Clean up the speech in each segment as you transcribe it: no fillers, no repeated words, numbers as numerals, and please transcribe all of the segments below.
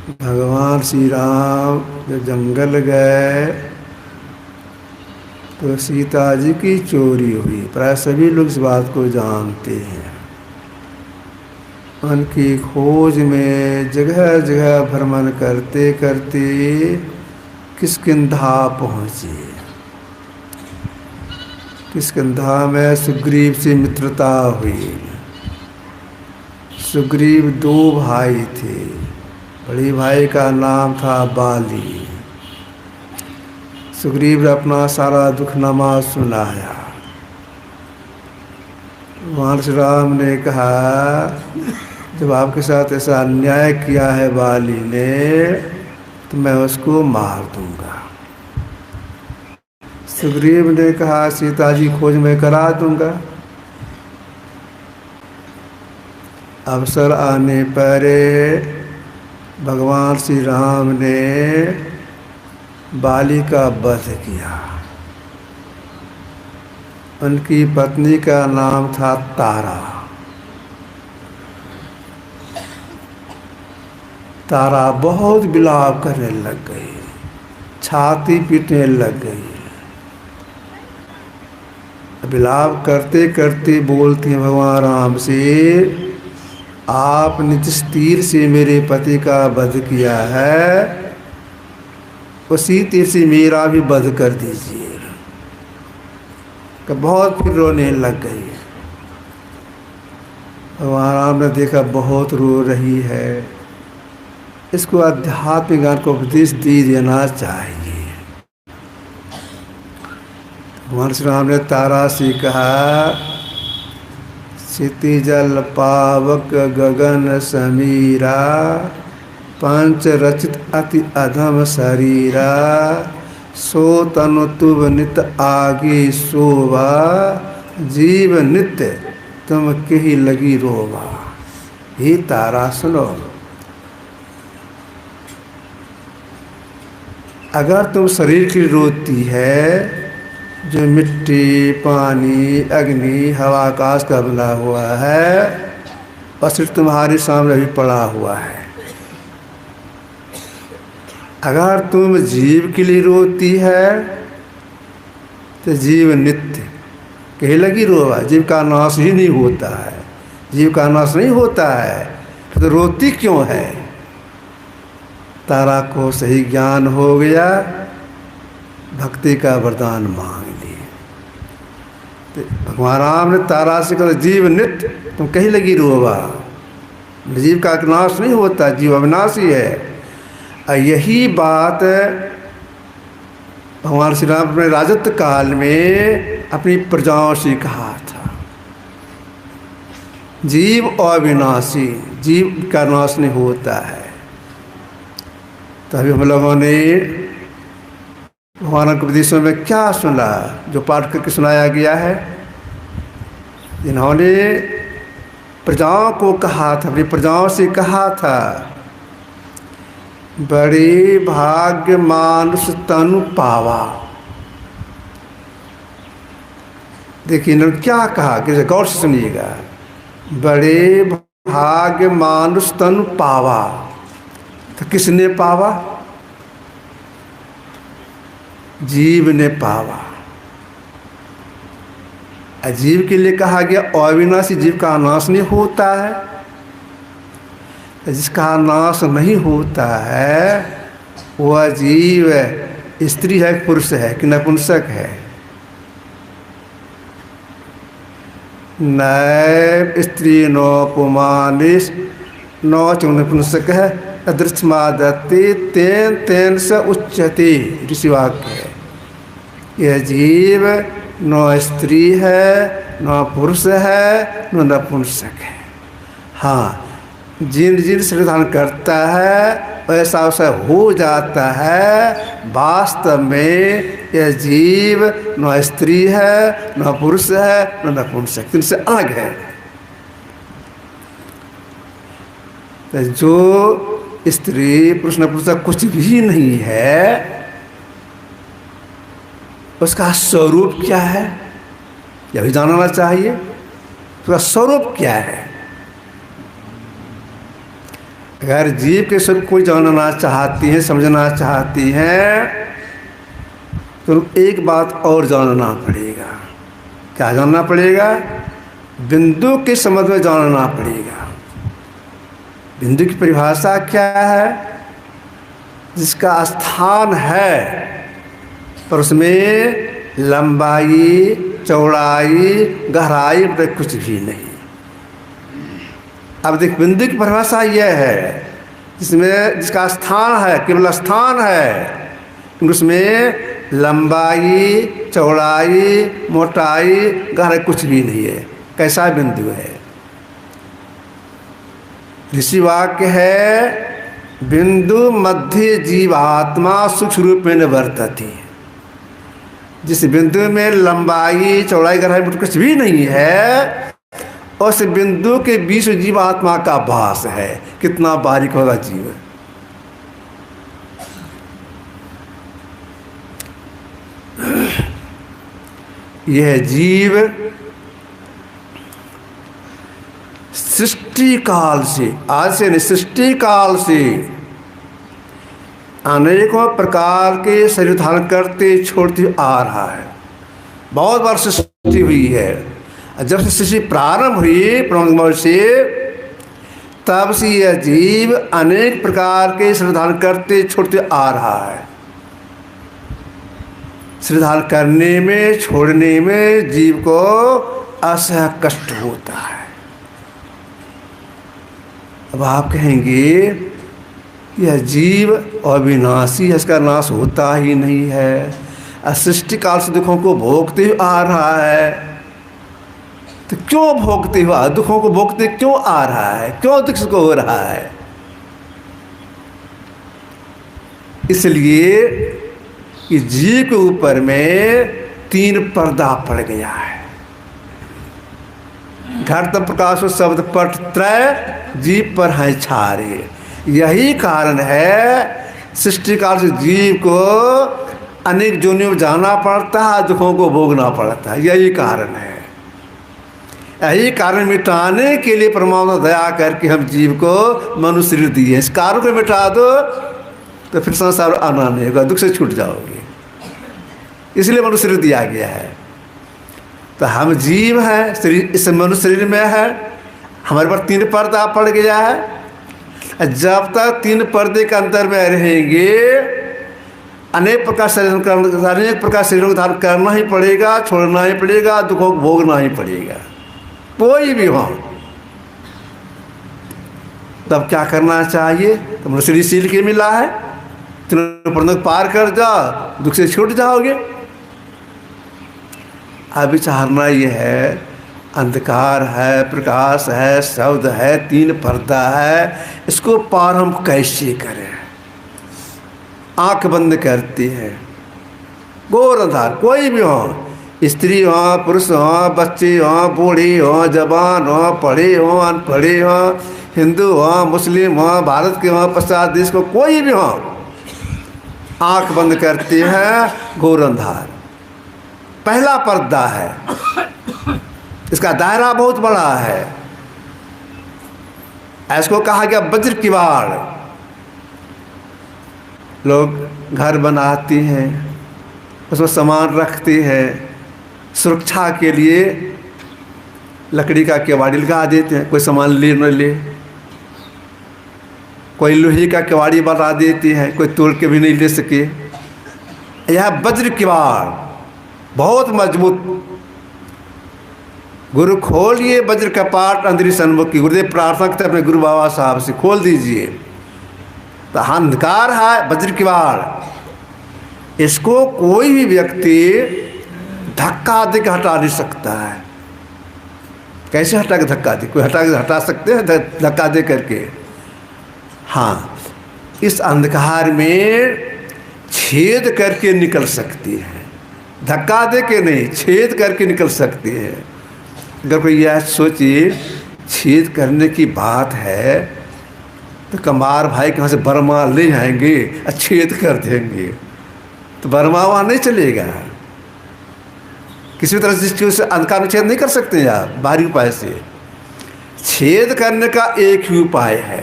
भगवान श्री राम जब जंगल गए तो सीता जी की चोरी हुई। प्राय सभी लोग इस बात को जानते हैं। उनकी खोज में जगह जगह भ्रमण करते करते किष्किंधा पहुँचे। किष्किंधा में सुग्रीव से मित्रता हुई। सुग्रीव दो भाई थे। बड़े भाई का नाम था बाली। सुग्रीव ने अपना सारा दुखनामा सुनाया। भगवान श्री राम ने कहा, जब आपके साथ ऐसा अन्याय किया है बाली ने, तो मैं उसको मार दूंगा। सुग्रीव ने कहा, सीता जी खोज मैं करा दूंगा। अवसर आने पर भगवान श्री राम ने बाली का वध किया। उनकी पत्नी का नाम था तारा। तारा बहुत विलाप करने लग गई, छाती पीटने लग गई। विलाप करते करते बोलती हैं भगवान राम से, आपने जिस तीर से मेरे पति का वध किया है, उसी तीर से मेरा भी वध कर दीजिए। कि बहुत फिर रोने लग गई। भगवान राम ने देखा बहुत रो रही है, इसको आध्यात्मिक ज्ञान को उपदेश दे देना चाहिए। भगवान श्री राम ने तारा से कहा, क्षिति जल पावक गगन समीरा, पंच रचित अति अधम शरीरा, सो तनु तुभ नित आगे शोभा, जीव नित्य तुम कही लगी रोवा। हे तारा सुनो, अगर तुम शरीर की रोती है, जो मिट्टी पानी अग्नि हवा आकाश का बना हुआ है, और सिर्फ तुम्हारे सामने भी पड़ा हुआ है। अगर तुम जीव के लिए रोती है, तो जीव नित्य कहीं लगी रोवा। जीव का नाश ही नहीं होता है। जीव का नाश नहीं होता है, तो रोती क्यों है? तारा को सही ज्ञान हो गया, भक्ति का वरदान मांग लिए। तो भगवान राम ने तारा से कहा, जीव नित्य तुम कहीं लगी रोवा। जीव का नाश नहीं होता, जीव अविनाशी है। यही बात भगवान श्री राम अपने राजत्व काल में अपनी प्रजाओं से कहा था। जीव अविनाशी, जीव का नाश नहीं होता है। तभी हम लोगों ने भगवान के उपदेशों में क्या सुना, जो पाठ करके सुनाया गया है। इन्होंने प्रजाओं को कहा था, अपनी प्रजाओं से कहा था, बड़े भाग्य मानुष तनु पावा। देखिए इन्होंने क्या कहा, कि गौर से सुनिएगा। बड़े भाग्य मानुष तनु पावा, तो किसने पावा? जीव ने पावा। अजीव के लिए कहा गया अविनाशी, जीव का नाश नहीं होता है। जिसका नाश नहीं होता है वह जीव स्त्री है, पुरुष है कि नपुंसक है? नैव स्त्री नो पुमानिस नौ नपुंसक है, अदृश्यमादत्ते तेन तेन स उच्यते, ऋषि वाक्य है। यह जीव न स्त्री है, न पुरुष है, न नपुंसक है। हाँ, जिन जिन श्रद्धान करता है वैसा वैसा हो जाता है। वास्तव में यह जीव न स्त्री है, न पुरुष है, न नपुंसक, इनसे अलग है। तो जो स्त्री पुरुष नपुंसक कुछ भी नहीं है, उसका स्वरूप क्या है यह भी जानना चाहिए। उसका स्वरूप क्या है? अगर जीव के स्वरूप को जानना चाहती हैं, समझना चाहती हैं, तो एक बात और जानना पड़ेगा। क्या जानना पड़ेगा? बिंदु के संबंध में जानना पड़ेगा। बिंदु की परिभाषा क्या है? जिसका स्थान है पर उसमें लंबाई, चौड़ाई, गहराई कुछ भी नहीं। अब देख, बिंदु की परिभाषा यह है जिसका स्थान है, केवल स्थान है, उसमें लंबाई, चौड़ाई, मोटाई, गहराई कुछ भी नहीं है। कैसा बिंदु है? ऋषि वाक्य है, बिंदु मध्य जीवात्मा सूक्ष्म रूप में वर्तते। जिस बिंदु में लंबाई, चौड़ाई, गहराई कुछ भी नहीं है, उस बिंदु के बीच जीवात्मा का वास है। कितना बारीक होगा जीव! यह जीव सृष्टि काल से, आज से नहीं, सृष्टि काल से अनेकों प्रकार के शरीर धारण करते छोड़ते आ रहा है। बहुत बार सृष्टि हुई है। जब से सृष्टि प्रारंभ हुई ब्रह्म से, तब से यह जीव अनेक प्रकार के शरीर धारण करते छोड़ते आ रहा है। शरीर धारण करने में, छोड़ने में जीव को असह कष्ट होता है। अब आप कहेंगे यह जीव अविनाशी है, इसका नाश होता ही नहीं है। सृष्टि काल से दुखों को भोगते हुए आ रहा है, तो क्यों भोगते हुआ, दुखों को भोगते क्यों आ रहा है? क्यों दुख को हो रहा है? इसलिए कि जीव के ऊपर में 3 पर्दा पड़ गया है। घटतम प्रकाश शब्द पट त्रय जीव पर है छारे। यही कारण है सृष्टि काल से जीव को अनेक जोनियों में जाना पड़ता है, दुखों को भोगना पड़ता है। यही कारण है। यही कारण मिटाने के लिए परमात्मा दया करके हम जीव को मनुष्य शरीर दिए। इस कारण को मिटा दो तो फिर संसार आना नहीं होगा, दुख से छूट जाओगे। इसलिए मनुष्य शरीर दिया गया है। तो हम जीव हैं, शरीर इस मनुष्य शरीर में है, हमारे पर 3 पर्दा पड़ गया है। जब तक 3 पर्दे के अंदर में रहेंगे, अनेक प्रकार शरीर को धारण करना ही पड़ेगा, छोड़ना ही पड़ेगा, दुखों को भोगना ही पड़ेगा, कोई भी हो। तब क्या करना चाहिए? तो मनुष्य सील के मिला है, 3 पर्दों को पार कर जाओ, दुख से छूट जाओगे। अब विचारना ये है, अंधकार है, प्रकाश है, शब्द है, 3 पर्दा है, इसको पार हम कैसे करें? आंख बंद करती है, घोर अंधार, कोई भी हो, स्त्री हो, पुरुष हो, बच्चे हो, बूढ़ी हो, जवान हो, पढ़े हो, अनपढ़े हो, हिंदू हो, मुस्लिम हो, भारत के हो, पश्चात देश को, कोई भी हो, आंख बंद करती है, घोर अंधार। पहला पर्दा है, इसका दायरा बहुत बड़ा है। इसको कहा गया वज्र किवाड़। लोग घर बनाते हैं, उसमें सामान रखते हैं, सुरक्षा के लिए लकड़ी का किवाड़ी लगा देते हैं, कोई सामान ले न ले। कोई लोहे का किवाड़ी बना देते हैं, कोई तोड़ के भी नहीं ले सके। यह वज्र किवाड़ बहुत मजबूत। गुरु खोलिए वज्र कपाट अंदरी सन्मुख की। गुरुदेव प्रार्थना करते अपने गुरु बाबा साहब से, खोल दीजिए। तो अंधकार है, वज्र किवाड़, इसको कोई भी व्यक्ति धक्का दे के हटा नहीं सकता है। कैसे हटा के धक्का दे? कोई हटा सकते हैं धक्का दे करके? हाँ, इस अंधकार में छेद करके निकल सकती है, धक्का दे के नहीं, छेद करके निकल सकती है। अगर कोई यह सोचिए छेद करने की बात है तो कमार भाई कहाँ से बर्मा ले आएंगे और छेद कर देंगे, तो बर्मा वहाँ नहीं चलेगा। किसी तरह से अंधकार में छेद नहीं कर सकते आप बाहरी उपाय से। छेद करने का एक ही उपाय है,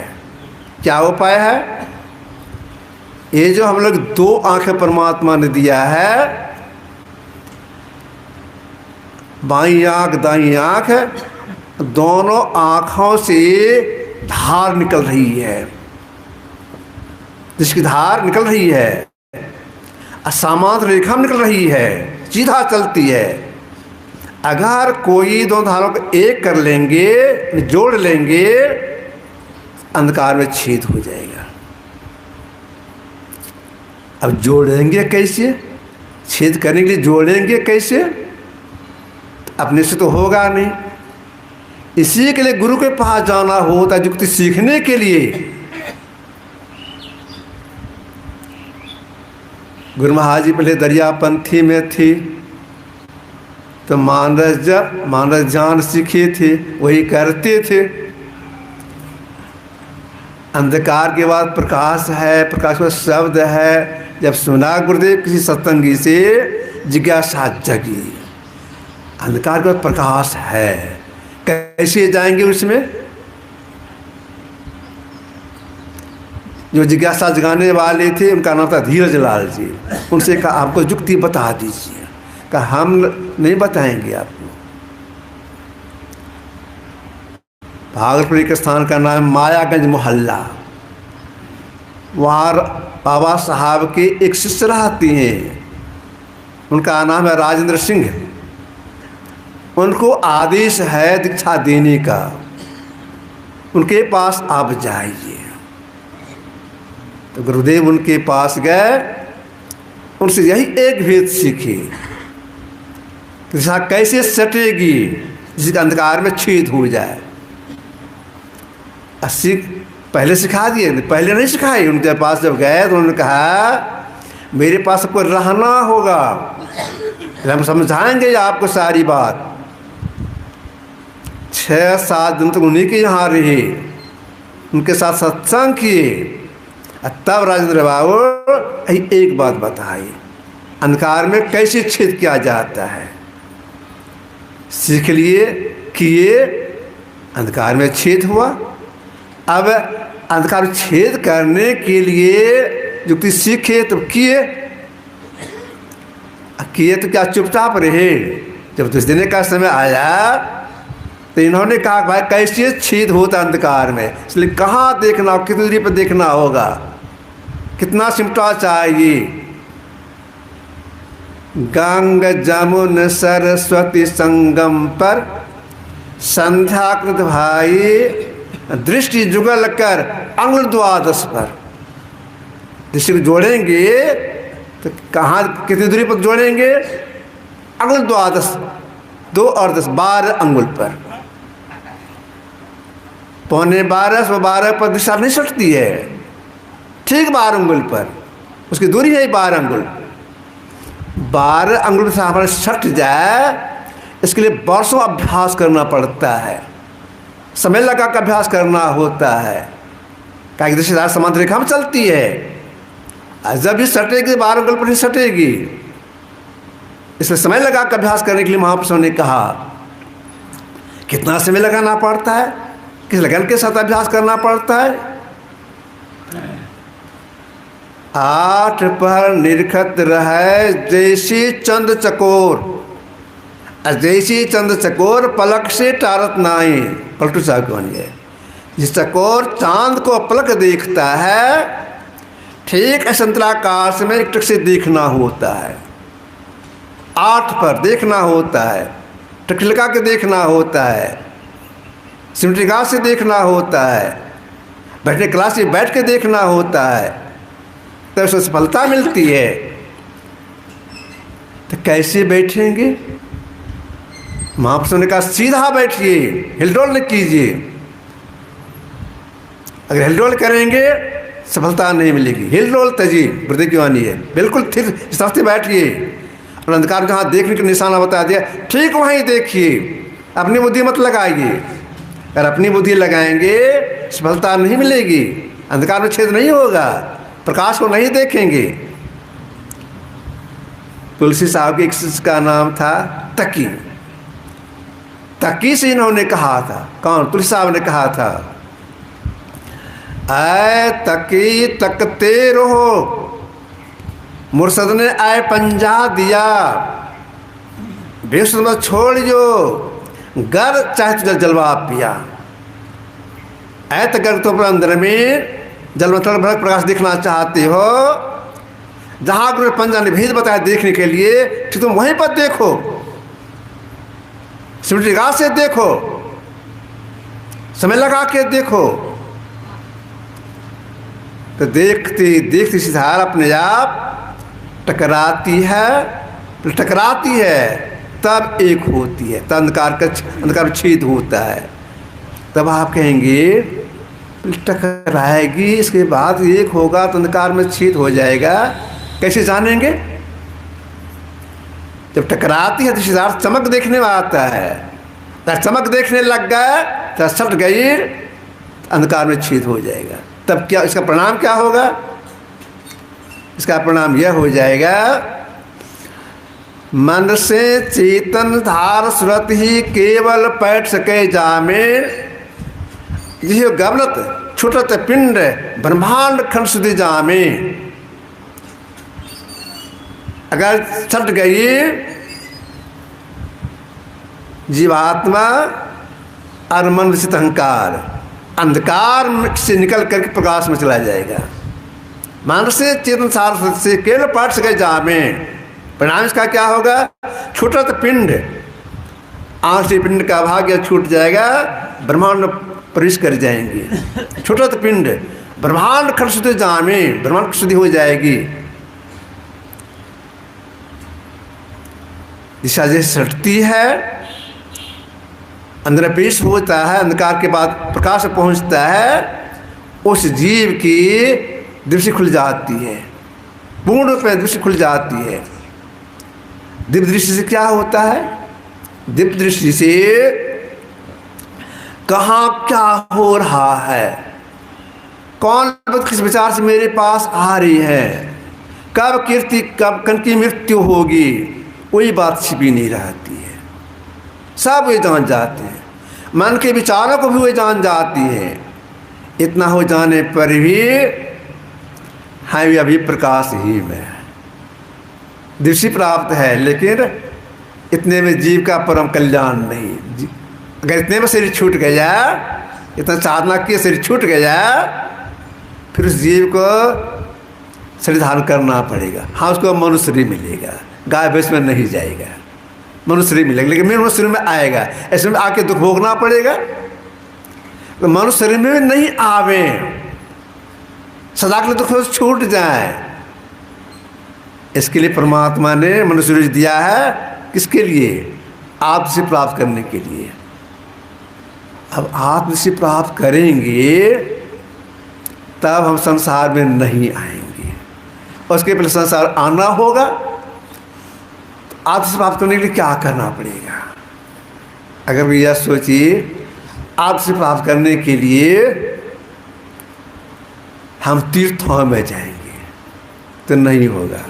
क्या उपाय है? ये जो हम लोग दो आंखें परमात्मा ने दिया है, बाईं आंख दाईं आंख, दोनों आंखों से धार निकल रही है, जिसकी धार निकल रही है असामान्य रेखा निकल रही है, सीधा चलती है। अगर कोई दो धारों को एक कर लेंगे, जोड़ लेंगे, अंधकार में छेद हो जाएगा। अब जोड़ेंगे कैसे? छेद करने के लिए जोड़ेंगे कैसे? अपने से तो होगा नहीं। इसी के लिए गुरु के पास जाना होता है, युक्ति सीखने के लिए। गुरु महाराज जी पहले दरियापंथी में थी, तो मानस जान सीखे थे, वही करते थे। अंधकार के बाद प्रकाश है, प्रकाश में शब्द है। जब सुना गुरुदेव किसी सत्संगी से, जिज्ञासा जगी, अंधकार के बाद प्रकाश है, कैसे जाएंगे उसमें? जो जिज्ञासा जगाने वाले थे उनका नाम था धीरज लाल जी। उनसे कहा आपको युक्ति बता दीजिए। कहा हम नहीं बताएंगे आपको। भागलपुर के स्थान का नाम मायागंज मोहल्ला। वहाँ बाबा साहब के एक शिष्य रहती हैं, उनका नाम है राजेंद्र सिंह। उनको आदेश है दीक्षा देने का, उनके पास आप जाइए। तो गुरुदेव उनके पास गए, उनसे यही एक भेद सीखे, दीक्षा कैसे सटेगी जिसके अंधकार में छेद हो जाए। पहले सिखा दिए, पहले नहीं सिखाई। उनके पास जब गए तो उन्होंने कहा मेरे पास आपको रहना होगा, हम समझाएंगे आपको सारी बात। 6-7 दिन तक उन्हीं के यहाँ रहे, उनके साथ सत्संग किए। तब राजेंद्र बाबू एक बात बताई, अंधकार में कैसे छेद किया जाता है। सीख लिए, किए, अंधकार में छेद हुआ। अब अंधकार छेद करने के लिए युक्ति सीखे तो किए तो क्या चुपचाप रहे? जब तुझ देने का समय आया तो इन्होंने कहा भाई कैसे छेद होता अंधकार में, इसलिए कहाँ देखना, कितनी दूरी पर देखना होगा, कितना सिमटा चाहिए। गंग जमुन सरस्वती संगम पर संध्याकृत भाई दृष्टि जुगल कर अंगुल द्वादश पर। दृष्टि को जोड़ेंगे तो कहाँ, कितनी दूरी पर जोड़ेंगे? अंगुल द्वादश, 2 और 10, 12 अंगुल पर। 12:15 से 12 पर दिशा नहीं सटती है, ठीक 12 अंगुल पर, उसकी दूरी है 12 अंगुल। 12 अंगुल से हमारे सट जाए, इसके लिए वर्षों अभ्यास करना पड़ता है, समय लगा कर अभ्यास करना होता है। क्या दृष्टिदार समांतर रेखा में चलती है, जब भी सटेगी 12 अंगुल पर ही सटेगी। इसलिए समय लगा कर अभ्यास करने के लिए महापुरुषों ने कहा। कितना समय लगाना पड़ता है, किस लगन के साथ अभ्यास करना पड़ता है। 8 पर निरखत रहे जैसी चंद चकोर, जैसी चंद चकोर पलक से टारत नाई। पलटू साहब कौन है? जिस चकोर चांद को पलक देखता है, ठीक संतराकाश में एक टक से देखना होता है। 8 पर देखना होता है, टक लगा के देखना होता है, सिमटिका से देखना होता है, बैठने क्लास में बैठ के देखना होता है, तो उसमें सफलता मिलती है। तो कैसे बैठेंगे? महापुरुषों ने कहा सीधा बैठिए, हिलडोल न कीजिए। अगर हिलडोल करेंगे सफलता नहीं मिलेगी। हिलडोल तजी वृद्धि की वाणी है, बिल्कुल ठीक रास्ते बैठिए। और अंधकार जहाँ देखने का निशाना बता दिया, ठीक वहीं देखिए, अपनी बुद्धि मत लगाइए। अगर अपनी बुद्धि लगाएंगे सफलता नहीं मिलेगी, अंधकार में छेद नहीं होगा, प्रकाश को नहीं देखेंगे। तुलसी साहब के एक शिष्य का नाम था तकी। तकी से इन्होंने कहा था, कौन? तुलसी साहब ने कहा था ऐ तकी तकते रहो, मुर्शद ने ऐ पंजा दिया, बेशुद्ध मत छोड़ जो, गर चाहे तुझे जलवा पिया। ऐ तक तो अपने अंदर में जलवंतर भरत प्रकाश दिखना चाहते हो, जहाँ गुरु ने पंजा ने भेद बताया देखने के लिए, कि तुम वहीं पर देखो, सिमटिगा से देखो, समय लगा के देखो। तो देखती देखती सिधार अपने आप टकराती है, तब एक होती है, तब अंधकार छेद होता है। तब आप कहेंगे टकराएगी, इसके बाद एक होगा तो अंधकार में छेद हो जाएगा, कैसे जानेंगे? जब टकराती है तो सिद्धार्थ चमक देखने में आता है, तो चमक देखने लग गया तो सट गई, अंधकार में छेद हो जाएगा। तब क्या इसका परिणाम क्या होगा? इसका परिणाम यह हो जाएगा, मन से चेतन धार सुरत ही केवल पैठ सके जामे, जिसे गबलत छुटत पिंड ब्रह्मांड खंड सुधि जामे। अगर छट गई जीवात्मा और मन से अहंकार, अंधकार से निकल करके प्रकाश में चला जाएगा। मानस से चेतन सार से केवल पाठ सके जामे, परिणाम इसका क्या होगा? छूटत पिंड, आंख से पिंड का भाग्य छूट जाएगा, ब्रह्मांड प्रवेश कर जाएंगे। छूटत पिंड ब्रह्मांड खंड शुद्धि जामे, ब्रह्मांड की शुद्धि हो जाएगी। दिशा जैसे सटती है, अंदर पेश होता है, अंधकार के बाद प्रकाश पहुंचता है, उस जीव की दृष्टि खुल जाती है, पूर्ण रूप में दृष्टि खुल जाती है। दिव्य दृष्टि से क्या होता है? दिव्य दृष्टि से कहाँ क्या हो रहा है, कौन किस विचार से मेरे पास आ रही है, कब कीर्ति कब कन की मृत्यु होगी, कोई बात छिपी नहीं रहती है, सब वे जान जाते हैं। मन के विचारों को भी वे जान जाती है। इतना हो जाने पर भी हमें अभी प्रकाश ही में दृष्टि प्राप्त है, लेकिन इतने में जीव का परम कल्याण नहीं। अगर इतने में शरीर छूट गया, इतना साधना किए शरीर छूट गया, फिर उस जीव को शरीर धारण करना पड़ेगा। हाँ, उसको मनुष्य शरीर मिलेगा, गाय भैंस में नहीं जाएगा, मनुष्य शरीर मिलेगा, लेकिन मनुष्य शरीर में आएगा। ऐसे में आके दुख भोगना पड़ेगा, तो मनुष्य शरीर में नहीं आवे, सदा के लिए दुख छूट जाए। इसके लिए परमात्मा ने मनुष्य शरीर दिया है, किसके लिए? आत्म से प्राप्त करने के लिए। अब आत्म से प्राप्त करेंगे तब हम संसार में नहीं आएंगे। उसके पहले संसार आना होगा, आत्म से प्राप्त करने के लिए क्या करना पड़ेगा? अगर भी यह सोचिए, आत्म से प्राप्त करने के लिए हम तीर्थों में जाएंगे तो नहीं होगा,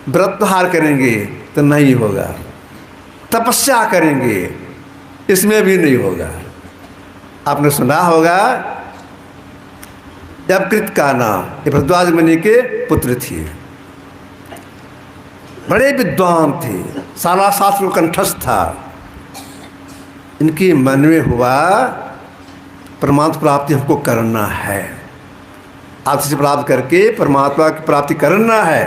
व्रत त्योहार करेंगे तो नहीं होगा, तपस्या करेंगे इसमें भी नहीं होगा। आपने सुना होगा, जब कृत का नाम ये भरद्वाज मुनि के पुत्र थे, बड़े विद्वान थे, सारा शास्त्र कंठस्थ था। इनके मन में हुआ परमात्मा प्राप्ति हमको करना है, आत्म से प्राप्त करके परमात्मा की प्राप्ति करना है।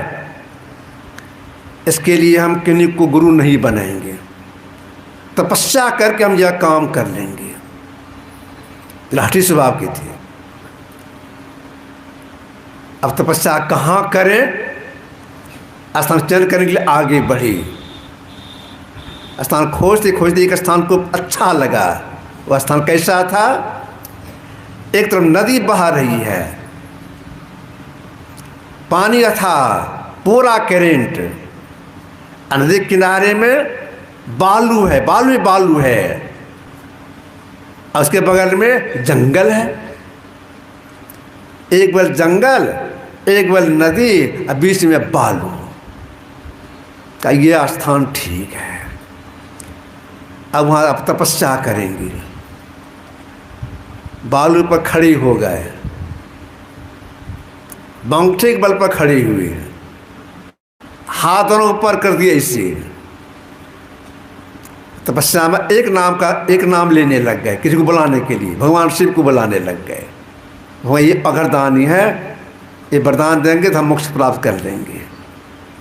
इसके लिए हम किन्हीं को गुरु नहीं बनाएंगे, तपस्या करके हम यह काम कर लेंगे। लाठी स्वभाव के थे। अब तपस्या कहाँ करें? स्थान चयन करने के लिए आगे बढ़े, स्थान खोजते खोजते एक स्थान को अच्छा लगा। वह स्थान कैसा था? एक तरफ नदी बह रही है, पानी था पूरा करेंट, नदी के किनारे में बालू है, बालू ही बालू है, और उसके बगल में जंगल है। एक बल जंगल, एक बल नदी, और बीच में बालू का ये स्थान ठीक है। अब वहाँ तपस्या करेंगे। बालू पर खड़ी हो गए, अंगूठे के बल पर खड़े हुए, हाथ दोनों ऊपर कर दिए इसे। तपस्या में एक नाम लेने लग गए, किसी को बुलाने के लिए भगवान शिव को बुलाने लग गए। वह ये अगरदानी है, ये वरदान देंगे तो हम मोक्ष प्राप्त कर लेंगे।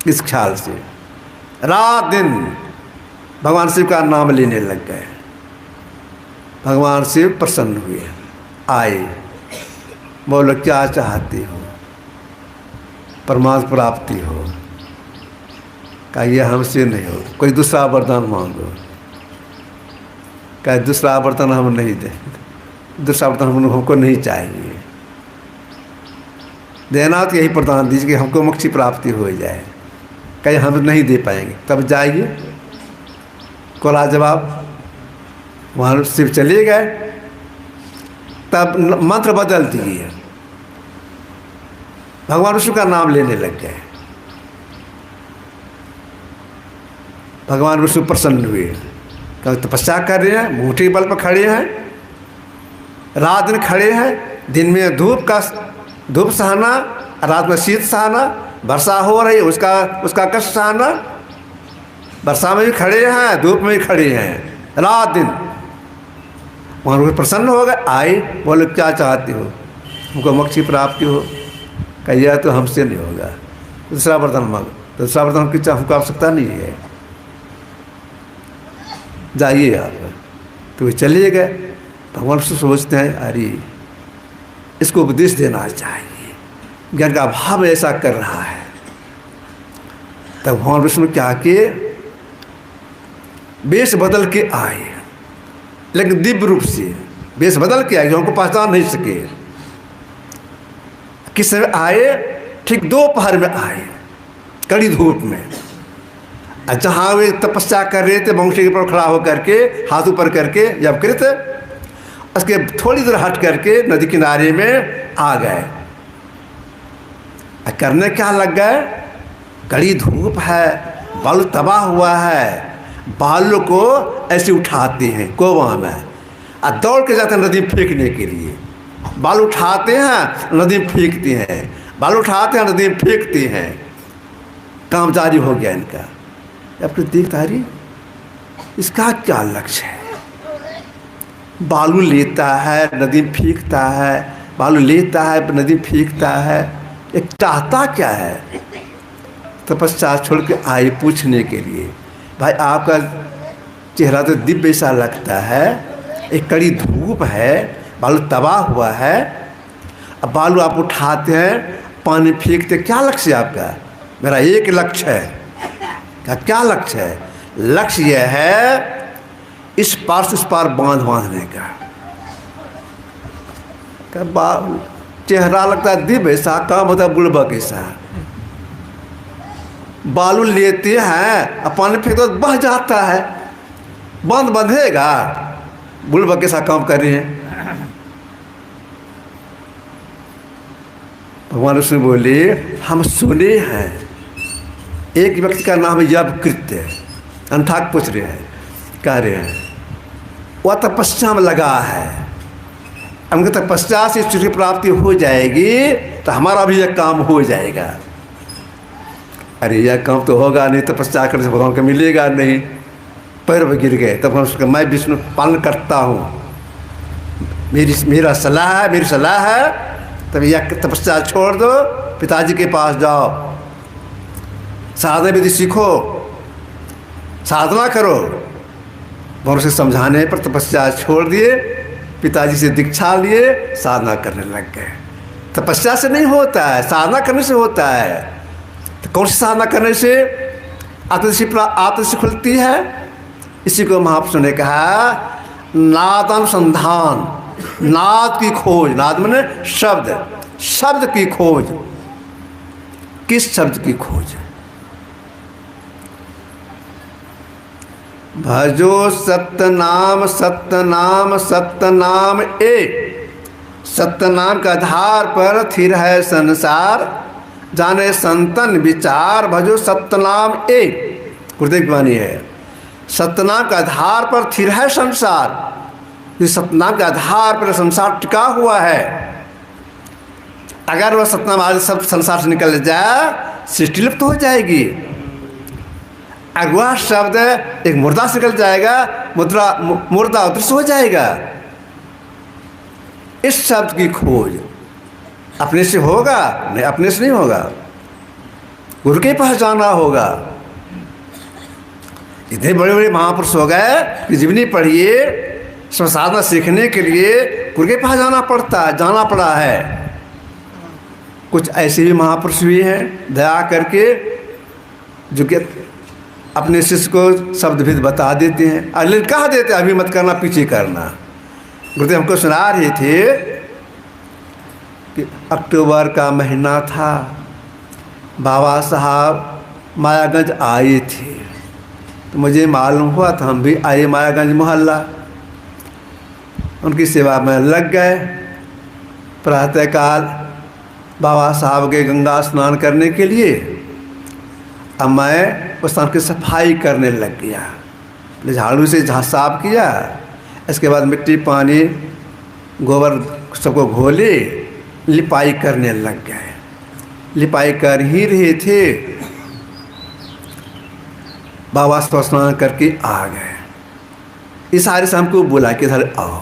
इस ख्याल से रात दिन भगवान शिव का नाम लेने लग गए। भगवान शिव प्रसन्न हुए, आए, बोलो क्या चाहती हो? परमात्मा प्राप्ति हो। कहा ये हमसे नहीं हो, कोई दूसरा वरदान मांगो। कहा दूसरा वरदान हम नहीं देंगे, दूसरा वरदान हमको नहीं चाहिए, देना तो यही प्रदान दीजिए कि हमको मोक्ष प्राप्ति हो जाए। कहीं हम नहीं दे पाएंगे। तब जाइए, कोला जवाब। वहाँ शिव चले गए, तब मंत्र बदल दिए, भगवान विष्णु का नाम लेने लग गए। भगवान विष्णु प्रसन्न हुए, कभी तपस्या कर रहे हैं, अंगूठे के बल पर खड़े हैं, रात दिन खड़े हैं। दिन में धूप सहना, रात में शीत सहना, वर्षा हो रही उसका कष्ट सहना। वर्षा में भी खड़े हैं, धूप में भी खड़े हैं, रात दिन। वहाँ प्रसन्न हो गए, आए, बोले क्या चाहते हो? हमको मोक्ष की प्राप्ति हो। कहिए तो हमसे नहीं होगा, दूसरा वरदान मांगो। दूसरा वरदान की हमको आवश्यकता नहीं है, जाइए आप। तो वे चले गए। भगवान से सोचते हैं अरे इसको उपदेश देना चाहिए, ज्ञान का अभाव ऐसा कर रहा है। तब भगवान विष्णु क्या किए, वेश बदल के आए, लेकिन दिव्य रूप से वेश बदल के आए, जो हमको पहचान नहीं सके। किस समय आए? ठीक दोपहर में आए, कड़ी धूप में। जहाँ वे तपस्या कर रहे थे, अंगूठे के ऊपर खड़ा होकर के, हाथ ऊपर करके जब कृत, उसके थोड़ी दूर हट करके नदी किनारे में आ गए। करने क्या लग गए? कड़ी धूप है, बालू तबाह हुआ है, बालू को ऐसे उठाते हैं कोवा में और दौड़ के जाते हैं नदी में फेंकने के लिए। बालू उठाते हैं, नदी में फेंकते हैं, बालू उठाते हैं, नदी में फेंकते हैं। काम जारी हो गया इनका। अब तो देखता रही इसका क्या लक्ष्य है? बालू लेता है, नदी में फेंकता है, बालू लेता है, नदी में फेंकता है, एक चाहता क्या है? तपस्या छोड़ के आए पूछने के लिए, भाई आपका चेहरा तो दिव्य सा लगता है, एक कड़ी धूप है, बालू तबाह हुआ है, अब बालू आप उठाते हैं, पानी फेंकते, क्या लक्ष्य है आपका? मेरा एक लक्ष्य है। क्या लक्ष्य है? लक्ष्य यह है इस पार से उस पार बांधने का। चेहरा लगता है दिव्य सा, काम होता है बुलबक ऐसा। बालू लेते हैं और पानी फेंक तो बह जाता है, बंधेगा, बुलबक के साथ काम कर रहे हैं। भगवान विष्णु बोले हम सुने हैं एक व्यक्ति का नाम है यवकृत्य। अंठाक पूछ रहे हैं, कह रहे हैं वह तपस्या में लगा है, उनकी तपस्या से ईश्वर की प्राप्ति हो जाएगी तो हमारा भी यह काम हो जाएगा। अरे यह काम तो होगा नहीं, तपस्या करने से भगवान को मिलेगा नहीं। पैर में गिर गए। तब उसका मैं विष्णु पालन करता हूँ, मेरी सलाह है तब यह तपस्या छोड़ दो, पिताजी के पास जाओ, साधना विधि सीखो, साधना करो। भगवान से समझाने पर तपस्या छोड़ दिए, पिताजी से दीक्षा लिए, साधना करने लग गए। तपस्या से नहीं होता है, साधना करने से होता है। तो कौन सी साधना करने से आत्मदृष्टि खुलती है? इसी को महापुरुषों ने कहा नादानुसंधान, नाद की खोज। नाद माने शब्द की खोज। किस शब्द की खोज? भजो सत्यनाम सत्यनाम सत्यनाम एक। सत्यनाम के आधार पर स्थिर है संसार, जाने संतन विचार। भजो सत्यनाम एक, गुरुदेव की वाणी है। सत्यनाम के आधार पर स्थिर है संसार, इस सत्यनाम के आधार पर संसार टिका हुआ है। अगर वह सतनाम आदि सब संसार से निकल जाए, सृष्टि लुप्त हो जाएगी। अगर वह शब्द एक मुर्दा से निकल जाएगा, मुर्दा अदृश्य हो जाएगा। इस शब्द की खोज अपने से होगा? नहीं, अपने से नहीं होगा, गुरु के पास जाना होगा। इतने बड़े बड़े महापुरुष हो गए कि जीवनी पढ़िए, साधना सीखने के लिए गुरु के पास जाना पड़ा है। कुछ ऐसे भी महापुरुष भी हैं दया करके, जो कि अपने शिष्य को शब्द भेद बता देते हैं, अगले कह देते हैं अभी मत करना, पीछे करना। गुरुदेव हमको सुना रहे थे कि अक्टूबर का महीना था, बाबा साहब मायागंज आए थे, तो मुझे मालूम हुआ था, हम भी आए मायागंज मोहल्ला, उनकी सेवा में लग गए। प्रातःकाल बाबा साहब के गंगा स्नान करने के लिए, अब मैं उस स्थान की सफाई करने लग गया। झाड़ू से जहाँ साफ किया, इसके बाद मिट्टी पानी गोबर सबको घोले, लिपाई करने लग गए। लिपाई कर ही रहे थे, बाबा स्नान करके आ गए। इस सारे से हमको बुला के इधर आओ,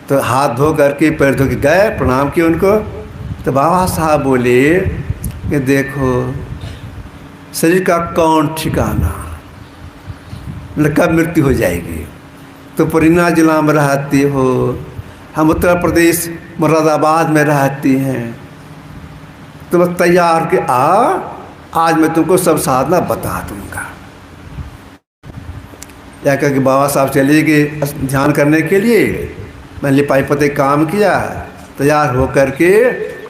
तो हाथ धो करके पैर धो के गए, प्रणाम किए उनको। तो बाबा साहब बोले कि देखो शरीर का कौन ठिकाना, मतलब कब मृत्यु हो जाएगी। तो पुरीना जिला में रहती हो, हम उत्तर प्रदेश मुरादाबाद में रहती हैं, तो बस तैयार के आज मैं तुमको सब साधना बता दूंगा। या करके बाबा साहब चले गए ध्यान करने के लिए। मैं लिपाई पते काम किया, तैयार हो करके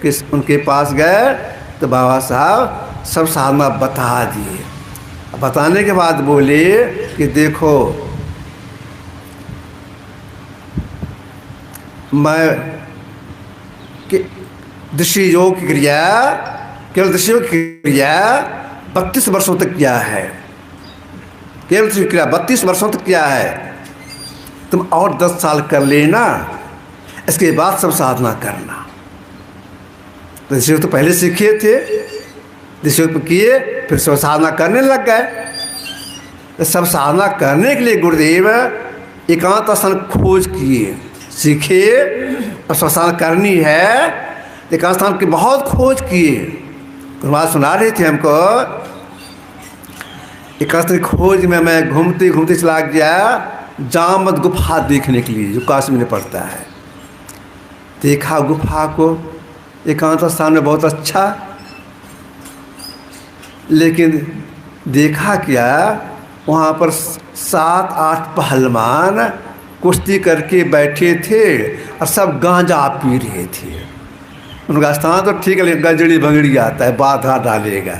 उनके पास गए, तो बाबा साहब सब साधना बता दिए। बताने के बाद बोले कि देखो मैं दृश्य योग की क्रिया, केवल दृश्य योग की क्रिया 32 वर्षों तक किया है, केवल दृश्य क्रिया 32 वर्षों तक किया है। तुम और 10 साल कर लेना, इसके बाद सब साधना करना। तो दृश्य योग तो पहले सीखे थे, दृश्य योग किए, फिर सब साधना करने लग गए। तो सब साधना करने के लिए गुरुदेव एकांत स्थान खोज किए, सीखे और सब साधना करनी है, एकांत स्थान की बहुत खोज किए। गुरुदेव सुना रहे थे हमको, एकांत की खोज में मैं घूमते घूमते चला गया जामद गुफा देखने के लिए, जो काशी में पड़ता है। देखा गुफा को, एकांत स्थान में बहुत अच्छा, लेकिन देखा क्या, वहाँ पर 7-8 पहलवान कुश्ती करके बैठे थे और सब गांजा पी रहे थे। उनका स्थान तो ठीक है, गजड़ी भंगड़ी आता है, बाधा डालेगा।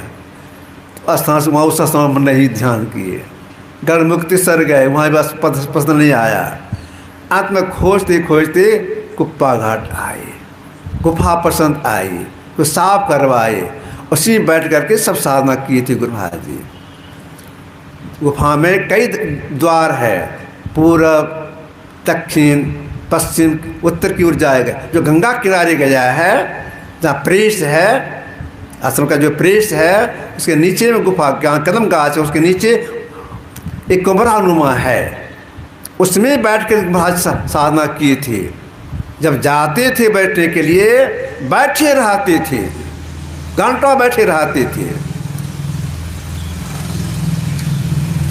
तो स्थान से वहाँ उस स्थान पर नहीं ध्यान किए, गढ़ मुक्ति सर गए, वहाँ बस पसंद नहीं आया। अंत में खोजते खोजते कुप्पा घाट आए, गुफा पसंद आई, तो साफ करवाए, उसी में बैठ करके सब साधना की थी गुरु महाराज जी। गुफा में कई द्वार है, पूरब, दक्षिण, पश्चिम, उत्तर की ओर जाएगा। जो गंगा किनारे गया है, जहाँ प्रेस है, आश्रम का जो प्रेस है, उसके नीचे में गुफा, जहाँ कदम गाछ है, उसके नीचे एक कमरानुमा है, उसमें बैठ कर महाराज साधना की थी। जब जाते थे बैठने के लिए, बैठे रहते थे, घंटों बैठे रहते थे।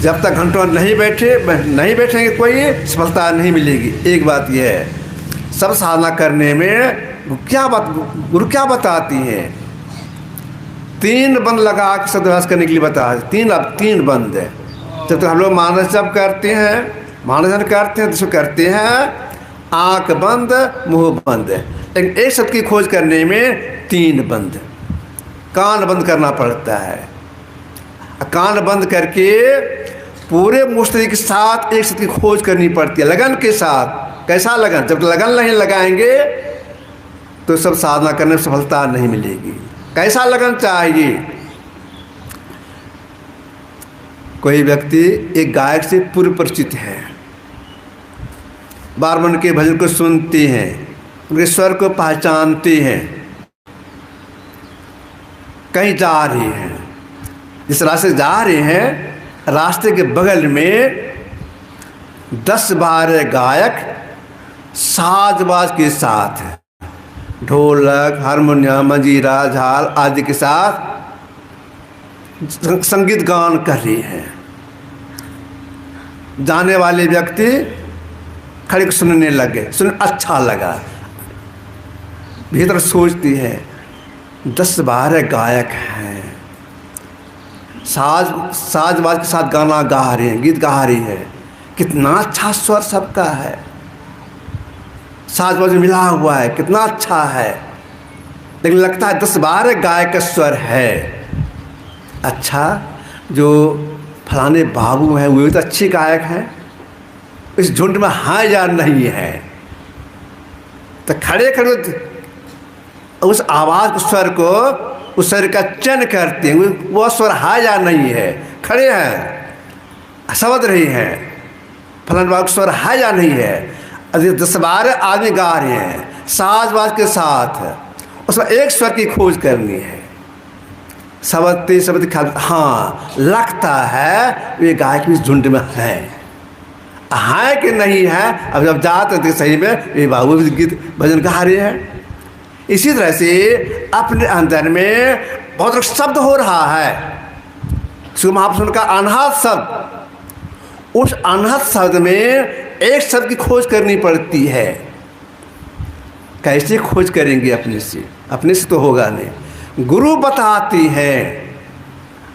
जब तक घंटों नहीं बैठेंगे कोई सफलता नहीं मिलेगी। एक बात यह है, सब साधना करने में गुरु क्या बताती हैं, 3 बंद लगा के सदभ्यास करने के लिए बता, 3 बंद है। जब तक हम लोग मानस जब करते हैं, मानसन करते हैं, तो करते हैं आँख बंद मुंह बंद, लेकिन एक शब्द की खोज करने में 3 बंद, कान बंद करना पड़ता है। कान बंद करके पूरे मुस्तैदी के साथ एक शब्द की खोज करनी पड़ती है, लगन के साथ। कैसा लगन? जब लगन नहीं लगाएंगे तो सब साधना करने में सफलता नहीं मिलेगी। कैसा लगन चाहिए? कोई व्यक्ति एक गायक से पूर्व परिचित है, बार मन के भजन को सुनते हैं, उनके स्वर को पहचानते हैं, कहीं जा रहे हैं, जिस रास्ते जा रहे हैं रास्ते के बगल में 10-12 गायक साजबाज के साथ, ढोलक, हारमोनियम, मंजीरा, झाल आदि के साथ संगीत गान कर रहे हैं। जाने वाले व्यक्ति खड़े सुनने लगे, सुन अच्छा लगा। भीतर सोचती है 10-12 गायक हैं, साजबाज के साथ गाना गा रहे हैं, गीत गा रही है, कितना अच्छा स्वर सबका है, साजबाज मिला हुआ है, कितना अच्छा है। लेकिन लगता है 10-12 गायक का स्वर है। अच्छा, जो फलाने बाबू हैं वो तो अच्छे गायक हैं, इस झुंड में हाँ या नहीं है। तो खड़े खड़े उस आवाज़ के स्वर को, उस स्वर का चयन करते हैं, वो स्वर हाँ या नहीं है। खड़े हैं, समझ रही हैं फलाने बाबू स्वर है या नहीं है। 10-12 आदमी गा रहे हैं साजबाज के साथ, उसमें एक स्वर की खोज करनी है। सबते सबते ख्याल, हाँ लगता है ये गायक भी झुंड में है कि नहीं है। अब जब जाते हैं सही में ये बाबू भी गीत भजन गा रहे हैं। इसी तरह से अपने अंदर में बहुत शब्द हो रहा है, महापुरुष का अनहद शब्द, उस अनहद शब्द में एक शब्द की खोज करनी पड़ती है। कैसे खोज करेंगे? अपने से तो होगा नहीं। गुरु बताती हैं,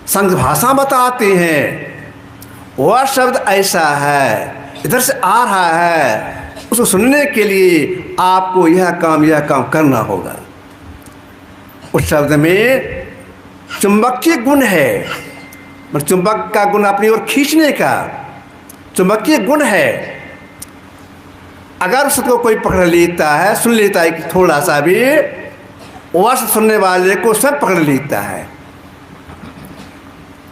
संघ भाषा बताते हैं, वह शब्द ऐसा है, इधर से आ रहा है, उसको सुनने के लिए आपको यह काम करना होगा। उस शब्द में चुंबकीय गुण है, मतलब चुंबक का गुण अपनी ओर खींचने का चुंबकीय गुण है। अगर उसको कोई पकड़ लेता है, सुन लेता है कि थोड़ा सा भी, वह सुनने वाले को सब पकड़ लेता है,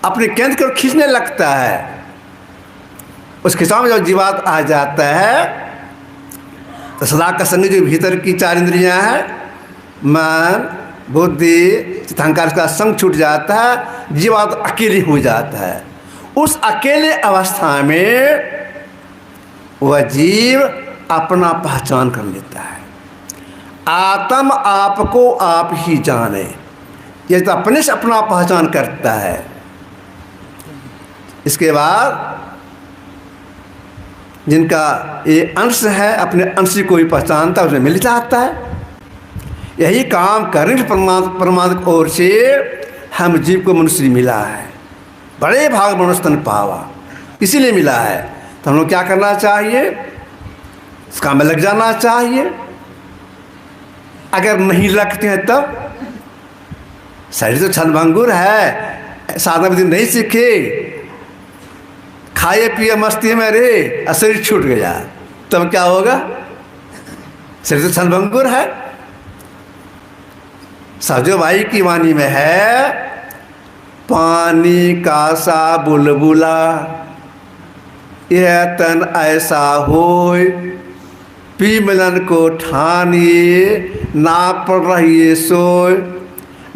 अपने केंद्र को खींचने लगता है। उस खिंचाव में जब जीवात आ जाता है तो सदा का संग जो भीतर की 4 इंद्रियां हैं, मन, बुद्धि, चित्ताहंकार का संग छूट जाता है, जीवात अकेली हो जाता है। उस अकेले अवस्था में वह जीव अपना पहचान कर लेता है। आत्म आपको आप ही जाने, ये तो अपने से अपना पहचान करता है। इसके बाद जिनका ये अंश है, अपने अंश को ही पहचानता है, उसमें मिल जाता है। यही काम करने परमात्मा की ओर से हम जीव को मनुष्य मिला है। बड़े भाग मनुष्य तन पावा, इसीलिए मिला है। तो हम लोग क्या करना चाहिए? इस काम में लग जाना चाहिए। अगर नहीं लगते हैं तब शरीर तो क्षणभंगुर है, साधना विधि नहीं सीखे, खाए पिए मस्ती में रे, शरीर छूट गया, तब क्या होगा? शरीर तो क्षणभंगुर है। साजो भाई की वाणी में है, पानी का सा बुलबुला यह तन ऐसा होय, पी मिलन को ठानिए, ना पढ़ रही सोय,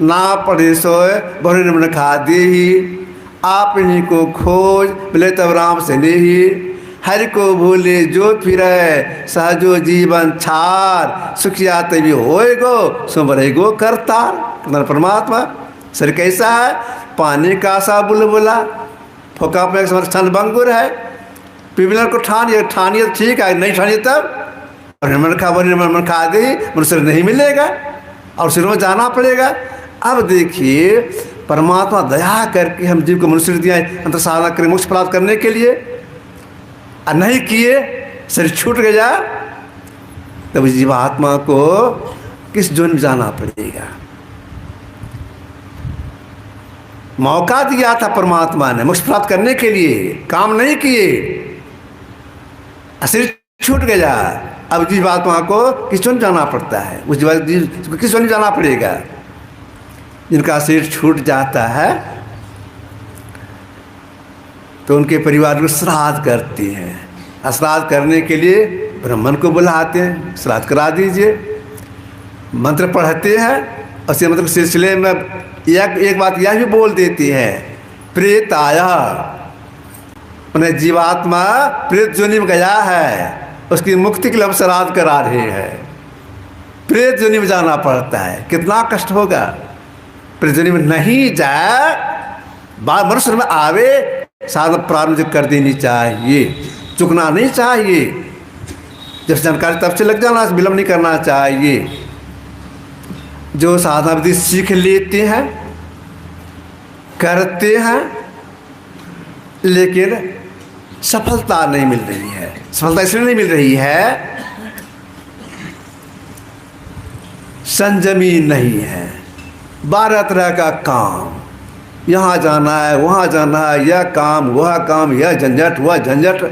ना पढ़े सोय बहु मन खा दे, आप इन्हीं को खोज मिले तब राम से नहीं, हरि को भूले जो फिरे सहजो जीवन छार, सुखिया तभी होएगो सुमरेगो करतार। परमात्मा शरीर कैसा है? पानी का सा बुलबुला, फोका में क्षण भंगुर है। पिबलर को ठानिए ठीक है, नहीं ठानिए तब मन खा दे, मनुष्य नहीं मिलेगा और सिर में जाना पड़ेगा। अब देखिए परमात्मा दया करके हम जीव को मनुष्य दिया अंतर साधना करें मोक्ष प्राप्त करने के लिए, और नहीं किए शरीर छूट गया, तब जीवात्मा को किस जोन में जाना पड़ेगा? मौका दिया था परमात्मा ने मोक्ष प्राप्त करने के लिए, काम नहीं किए, शरीर छूट गया। अब जीवात्मा को किस जोन जाना पड़ता है? उस जीव किस जोन जाना पड़ेगा? जिनका शरीर छूट जाता है तो उनके परिवार को श्राद्ध करते हैं। श्राद्ध करने के लिए ब्राह्मण को बुलाते हैं, श्राद्ध करा दीजिए, मंत्र पढ़ते हैं और इसी मंत्र के सिलसिले में एक बात यह भी बोल देती है, प्रेताया, उन्हें जीवात्मा प्रेत योनि में गया है, उसकी मुक्ति के लिए हम श्राद्ध करा रहे हैं। प्रेत योनि में जाना पड़ता है, कितना कष्ट होगा। प्रेत योनि में नहीं जाए, मनुष्य में आवे, साधना प्रारंभ कर देनी चाहिए, चुकना नहीं चाहिए। जब जानकारी तब से लग जाना, विलंब नहीं करना चाहिए। जो साधना विधि सीख लेते हैं, करते हैं, लेकिन सफलता नहीं मिल रही है। सफलता इसलिए नहीं मिल रही है, संयमी नहीं है। 12 तरह का काम, यहाँ जाना है, वहाँ जाना है, यह काम, वह काम, यह झंझट, वह झंझट,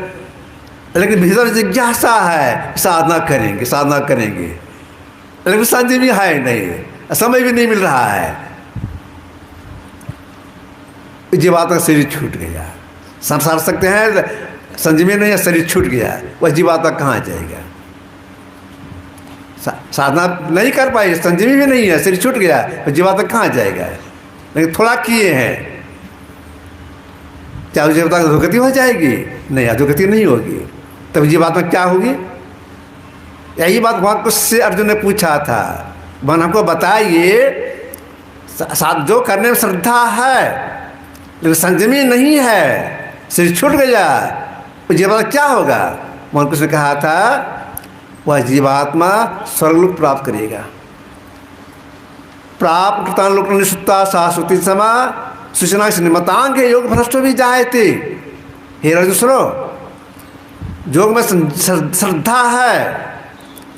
लेकिन भीतर जिज्ञासा है, साधना करेंगे, साधना करेंगे, लेकिन संयमी है नहीं, समय भी नहीं मिल रहा है। जीवात्मा का शरीर छूट गया, संसार सकते हैं, संयमी नहीं है, शरीर छूट गया, वह जीवात्मा कहाँ जाएगा। साधना नहीं कर पाई, संयमी भी नहीं है, शरीर छूट गया, वह जीवात्मा कहाँ जाएगा। लेकिन थोड़ा किए हैं, क्या उस जीवात्मा अधोगति हो जाएगी? नहीं, अधोगति नहीं होगी। तब जीवात्मा क्या होगी? यही बात भगवान से अर्जुन ने पूछा था, भगवान हमको बताइए, जो करने में श्रद्धा है लेकिन संयमी नहीं है, शरीर छूट गया, वो जीवात्मा क्या होगा? भगवान कृष्ण ने कहा था, वह जीवात्मा स्वर्गलोक प्राप्त करेगा। प्राप्त कृतान लोक निसुत्ता शाश्वती समा सूचना निमतांग योग भ्रष्ट भी जाए थे। हे अर्जुन सुनो, योग में श्रद्धा है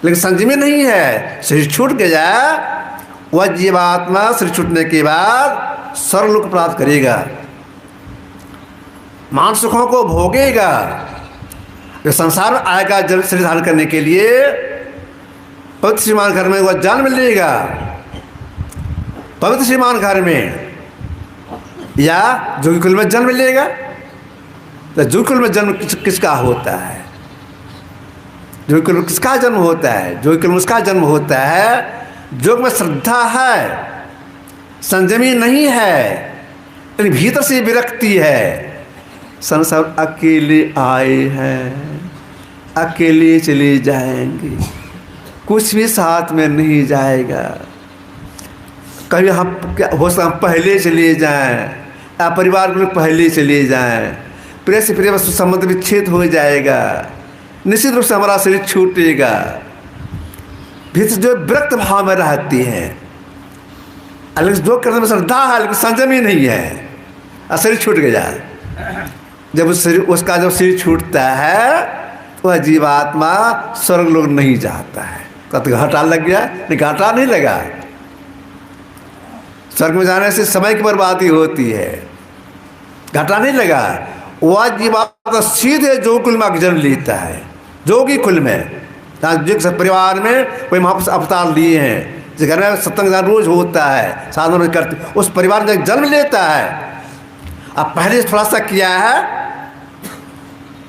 लेकिन संयमी नहीं है, शरीर छूट गया, वह जीवात्मा शरीर छूटने के बाद स्वर्गलोक प्राप्त करेगा, मान सुखों को भोगेगा। जो संसार में आएगा जब शरीर धारण करने के लिए, पवित्र श्रीमान घर में वह जन्म लेगा, पवित्र श्रीमान घर में, या जोगी कुल में जन्म लेगा। तो जोगी कुल में जन्म किसका होता है? जोगी कुल में किसका जन्म होता है? जोगी कुल में उसका जन्म होता है जो में श्रद्धा है, संयमी नहीं है, लेकिन भीतर से विरक्ति है। संसार अकेले आए हैं, अकेले चले जाएंगे, कुछ भी साथ में नहीं जाएगा। कभी हम क्या हो सकता, हम पहले चले जाएं, या परिवार में पहले चले जाएं, प्रिय से प्रिय वस्तु संबंध विच्छेद हो जाएगा, निश्चित रूप से हमारा शरीर छूटेगा। भीतर जो विरक्त भाव में रहती है, लेकिन जो करने में श्रद्धा है लेकिन संयमी नहीं है, और शरीर छूट गया। जब उस शरीर उसका जब शरीर छूटता है, वह जीवात्मा स्वर्गलोक नहीं जाता है। कब घाटा लग गया? नहीं, घाटा नहीं लगा। स्वर्ग में जाने से समय की बर्बादी होती है, घाटा नहीं लगा। वह जीवात्मा सीधे जोगी कुल में जन्म लेता है, जोगी कुल में। जिस परिवार में कोई महापुरुष अवतार लिए हैं, जिस घर में सत्संग रोज होता है, साधना करते, उस परिवार में जन्म लेता है। अब पहले थोड़ा सा किया है,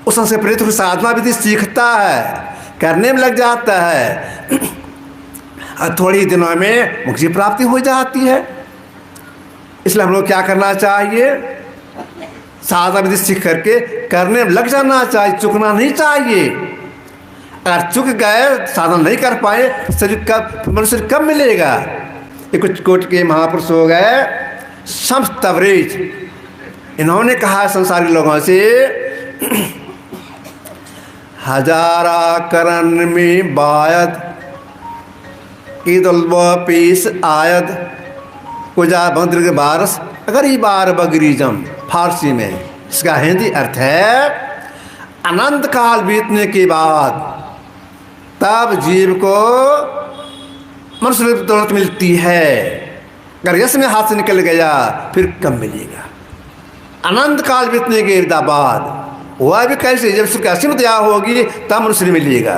उस से प्रेरित साधना विधि सीखता है, करने में लग जाता है, और थोड़ी दिनों में मुक्ति प्राप्ति हो जाती है। इसलिए हम लोग क्या करना चाहिए? साधना विधि सीख करके करने में लग जाना चाहिए, चुकना नहीं चाहिए। अगर चुक गए, साधना नहीं कर पाए, शरीर कब, मनुष्य कब मिलेगा? ये कुछ कोट के महापुरुष हो गए, शम्स तबरेज, इन्होंने कहा संसारी लोगों से, हजारा करन में बायद ईदुल पीस आयद कुजा बंद्र के बारस अगर ये बार बगरीजम, फारसी में इसका हिंदी अर्थ है, अनंत काल बीतने के बाद तब जीव को मनुष्य दौलत मिलती है। अगर यश में हाथ से निकल गया फिर कब मिलेगा? अनंत काल बीतने के बाद, वह भी कैसे? जब उसकी असीम दया होगी तब मनुष्य मिलेगा।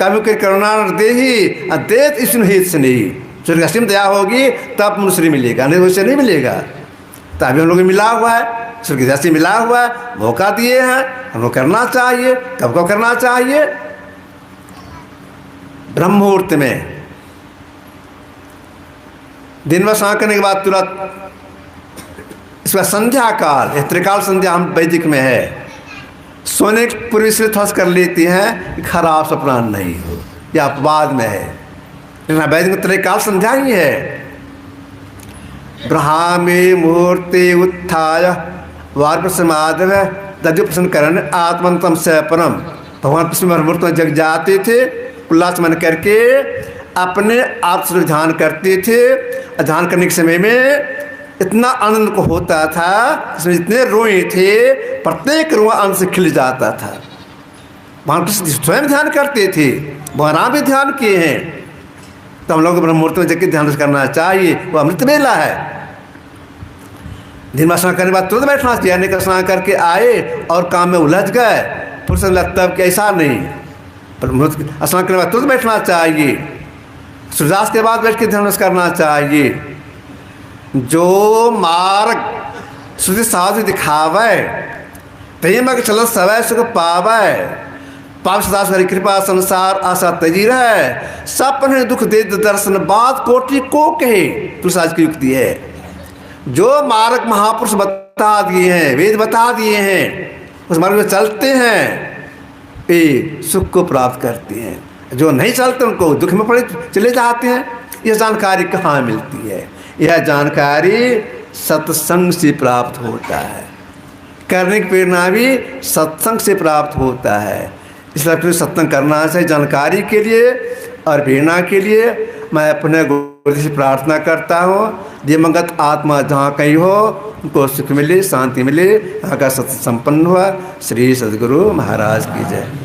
कभी कोई करुणा दे ही देत इस हित से नहीं, सूर्य की असीम दया होगी तब मनुष्य मिलेगा, नहीं वैसे नहीं मिलेगा। तभी हम लोग मिला हुआ है, सूर्य की दया से मिला हुआ है, मौका दिए हैं, हमको करना चाहिए। कब को करना चाहिए? ब्रह्म मुहूर्त में। दिन में स्नान करने के बाद तुरंत इसका संध्या काल, त्रिकाल संध्या हम वैदिक में है, सोने के पूर्व इसलिए थोड़ा कर लेती हैं कि खराब सपना नहीं हो, या अपवाद में है, लेकिन वैदिक में त्रिकाल संध्या ही है। ब्रह्मे मुहूर्ते उत्थाय वार्पसमाधव दधु प्रसन्न करण आत्मंतम से परम। भगवान कृष्ण मुहूर्त में जग जाते थे, उल्लास मन करके अपने आप से ध्यान करते थे। ध्यान करने के समय में इतना आनंद को होता था, इसमें जितने रोए थे प्रत्येक रुआ आनंद से खिल जाता था। भगवान कृष्ण स्वयं ध्यान करते थे, भगवान भी ध्यान किए हैं। तो हम लोग ब्रह्म मुहूर्त में जग के ध्यान करना चाहिए, वो अमृत बेला है। दिन में स्नान करने के बाद तुरंत बैठना चाहिए, नहीं कर स्नान करके आए और काम में उलझ गए फुर्सत लगता कि ऐसा नहीं, पर स्नान करने के बाद तुरंत बैठना चाहिए। सूर्यास्त के बाद बैठ के ध्यान करना चाहिए। जो मार्ग श्रुति साधु दिखावे प्रेमक चल सवै सुख पावे, पाप सदा हरि कृपा संसार आशा तजी रहे, सपने दुख दे दर्शन बात कोटि को कहे। तुलसीदास की युक्ति है। जो मार्ग महापुरुष बता दिए हैं, वेद बता दिए हैं, उस मार्ग में चलते हैं, ये सुख को प्राप्त करते हैं। जो नहीं चलते उनको दुख में पड़े चले जाते हैं। यह जानकारी कहाँ मिलती है? यह जानकारी सत्संग से प्राप्त होता है। करने की प्रेरणा भी सत्संग से प्राप्त होता है। इसलिए फिर सत्संग करना चाहिए जानकारी के लिए और प्रेरणा के लिए। मैं अपने गुरु से प्रार्थना करता हूँ, दिवंगत आत्मा जहाँ कहीं हो उनको सुख मिले, शांति मिले, यहाँ का सत्संग संपन्न हुआ। श्री सद्गुरु महाराज की जय।